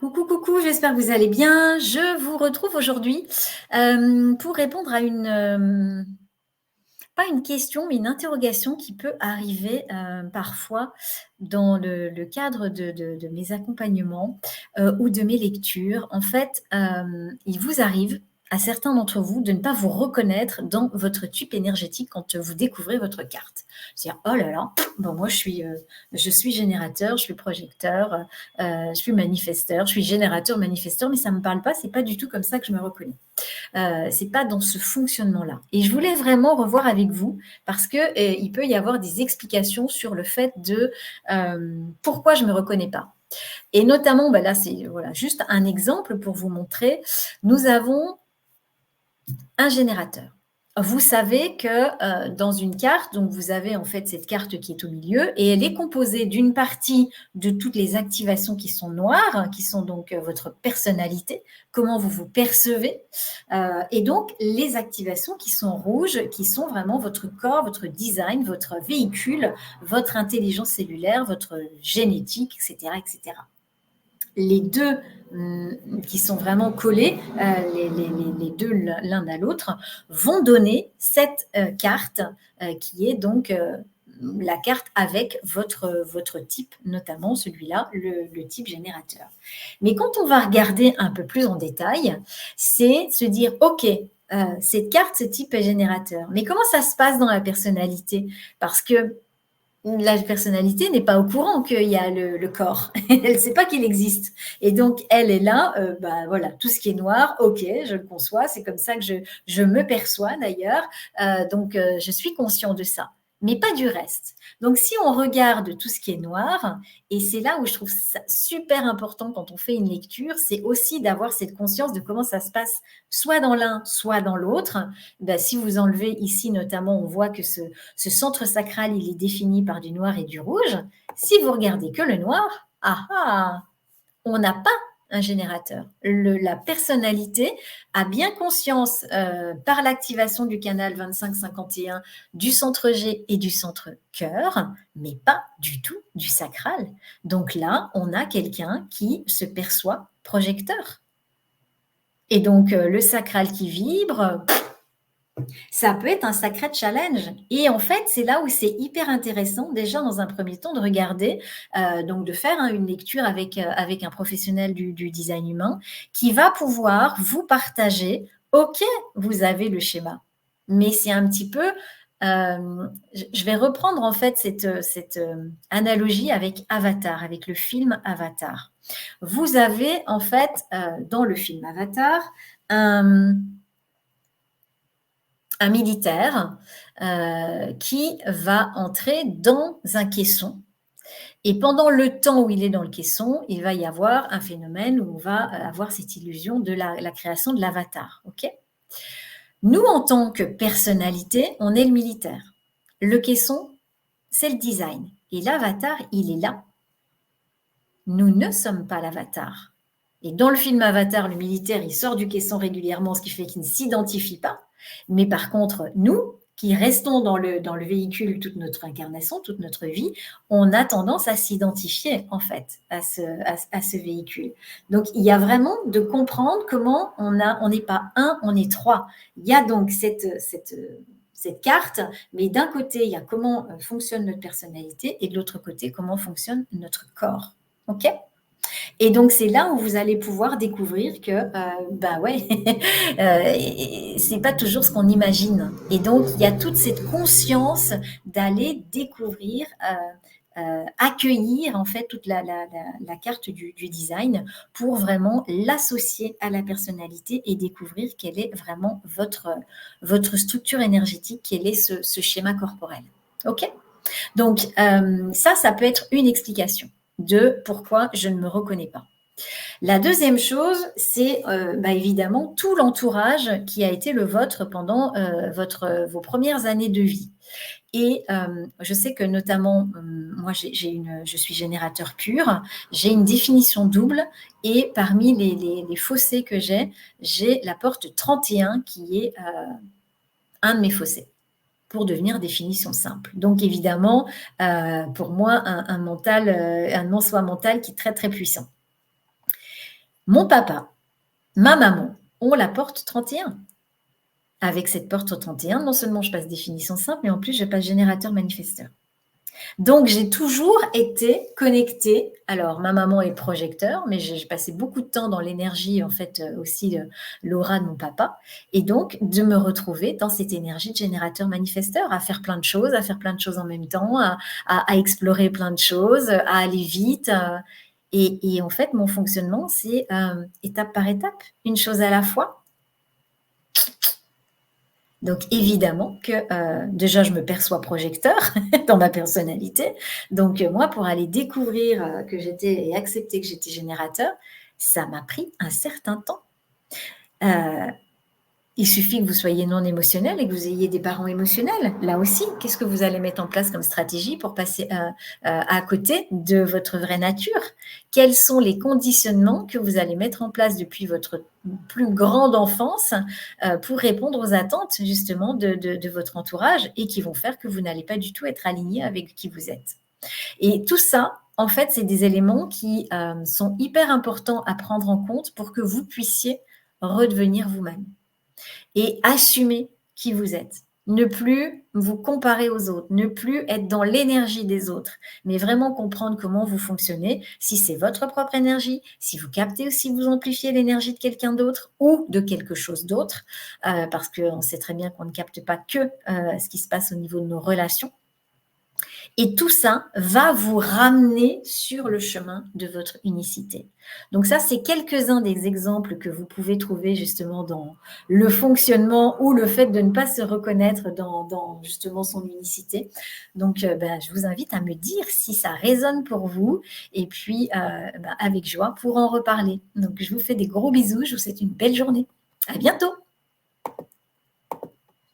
Coucou, coucou, j'espère que vous allez bien. Je vous retrouve aujourd'hui pour répondre à pas une question, mais une interrogation qui peut arriver parfois dans le cadre de mes accompagnements ou de mes lectures. En fait, il vous arrive à certains d'entre vous de ne pas vous reconnaître dans votre type énergétique quand vous découvrez votre carte. C'est-à-dire, oh là là, bon, moi je suis générateur, je suis projecteur, je suis manifesteur, je suis générateur, manifesteur, mais ça ne me parle pas, c'est pas du tout comme ça que je me reconnais. C'est pas dans ce fonctionnement-là. Et je voulais vraiment revoir avec vous parce que il peut y avoir des explications sur le fait de pourquoi je me reconnais pas. Et notamment, là c'est voilà juste un exemple pour vous montrer. Nous avons un générateur. Vous savez que dans une carte, donc vous avez en fait cette carte qui est au milieu et elle est composée d'une partie de toutes les activations qui sont noires, qui sont donc votre personnalité, comment vous vous percevez, et donc les activations qui sont rouges, qui sont vraiment votre corps, votre design, votre véhicule, votre intelligence cellulaire, votre génétique, etc., etc. Les deux qui sont vraiment collés, les deux l'un à l'autre, vont donner cette carte qui est donc la carte avec votre type, notamment celui-là, le type générateur. Mais quand on va regarder un peu plus en détail, c'est se dire, OK, cette carte, ce type est générateur. Mais comment ça se passe dans la personnalité? Parce que la personnalité n'est pas au courant qu'il y a le corps. Elle ne sait pas qu'il existe. Et donc, elle est là, voilà, tout ce qui est noir, ok, je le conçois, c'est comme ça que je me perçois d'ailleurs. Donc, je suis conscient de ça, mais pas du reste. Donc, si on regarde tout ce qui est noir, et c'est là où je trouve ça super important quand on fait une lecture, c'est aussi d'avoir cette conscience de comment ça se passe, soit dans l'un, soit dans l'autre. Si vous enlevez ici, notamment, on voit que ce centre sacral, il est défini par du noir et du rouge. Si vous regardez que le noir, on n'a pas un générateur. La personnalité a bien conscience par l'activation du canal 25-51 du centre G et du centre cœur, mais pas du tout du sacral. Donc là, on a quelqu'un qui se perçoit projecteur. Et donc, le sacral qui vibre, ça peut être un sacré challenge. Et en fait, c'est là où c'est hyper intéressant, déjà dans un premier temps, de regarder, donc de faire une lecture avec un professionnel du design humain qui va pouvoir vous partager, OK, vous avez le schéma, mais c'est un petit peu, je vais reprendre en fait cette analogie avec Avatar, avec le film Avatar. Vous avez en fait, dans le film Avatar, un militaire qui va entrer dans un caisson. Et pendant le temps où il est dans le caisson, il va y avoir un phénomène où on va avoir cette illusion de la création de l'avatar. Okay, nous, en tant que personnalité, on est le militaire. Le caisson, c'est le design. Et l'avatar, il est là. Nous ne sommes pas l'avatar. Et dans le film Avatar, le militaire, il sort du caisson régulièrement, ce qui fait qu'il ne s'identifie pas. Mais par contre, nous, qui restons dans le véhicule toute notre incarnation, toute notre vie, on a tendance à s'identifier, en fait, à ce véhicule. Donc, il y a vraiment de comprendre comment on n'est pas un, on est trois. Il y a donc cette carte, mais d'un côté, il y a comment fonctionne notre personnalité et de l'autre côté, comment fonctionne notre corps. OK ? Et donc, c'est là où vous allez pouvoir découvrir que, c'est pas toujours ce qu'on imagine. Et donc, il y a toute cette conscience d'aller découvrir, accueillir en fait toute la carte du design pour vraiment l'associer à la personnalité et découvrir quelle est vraiment votre structure énergétique, quel est ce schéma corporel. OK ? Donc, ça peut être une explication de pourquoi je ne me reconnais pas. La deuxième chose, c'est évidemment tout l'entourage qui a été le vôtre pendant vos premières années de vie. Et je sais que notamment, moi, je suis générateur pur, j'ai une définition double et parmi les fossés que j'ai la porte 31 qui est un de mes fossés, pour devenir définition simple. Donc évidemment, pour moi, un non-soi mental qui est très très puissant. Mon papa, ma maman ont la porte 31. Avec cette porte au 31, non seulement je passe définition simple, mais en plus je passe générateur manifesteur. Donc j'ai toujours été connectée. Alors ma maman est projecteur, mais j'ai passé beaucoup de temps dans l'énergie, en fait, aussi, l'aura de mon papa et donc de me retrouver dans cette énergie de générateur manifesteur, à faire plein de choses, à faire plein de choses en même temps, à explorer plein de choses, à aller vite, et en fait mon fonctionnement c'est, étape par étape, une chose à la fois. Donc évidemment que, déjà je me perçois projecteur dans ma personnalité. Donc, moi pour aller découvrir, que j'étais et accepter que j'étais générateur, ça m'a pris un certain temps. Heu, il suffit que vous soyez non émotionnel et que vous ayez des parents émotionnels. Là aussi, qu'est-ce que vous allez mettre en place comme stratégie pour passer, à côté de votre vraie nature? Quels sont les conditionnements que vous allez mettre en place depuis votre plus grande enfance, pour répondre aux attentes justement de votre entourage et qui vont faire que vous n'allez pas du tout être aligné avec qui vous êtes? Et tout ça, en fait, c'est des éléments qui, sont hyper importants à prendre en compte pour que vous puissiez redevenir vous-même et assumer qui vous êtes. Ne plus vous comparer aux autres, ne plus être dans l'énergie des autres, mais vraiment comprendre comment vous fonctionnez, si c'est votre propre énergie, si vous captez ou si vous amplifiez l'énergie de quelqu'un d'autre ou de quelque chose d'autre, parce qu'on sait très bien qu'on ne capte pas que, ce qui se passe au niveau de nos relations. Et tout ça va vous ramener sur le chemin de votre unicité. Donc ça, c'est quelques-uns des exemples que vous pouvez trouver justement dans le fonctionnement ou le fait de ne pas se reconnaître dans justement son unicité. Donc, je vous invite à me dire si ça résonne pour vous et puis, avec joie pour en reparler. Donc je vous fais des gros bisous, je vous souhaite une belle journée. À bientôt!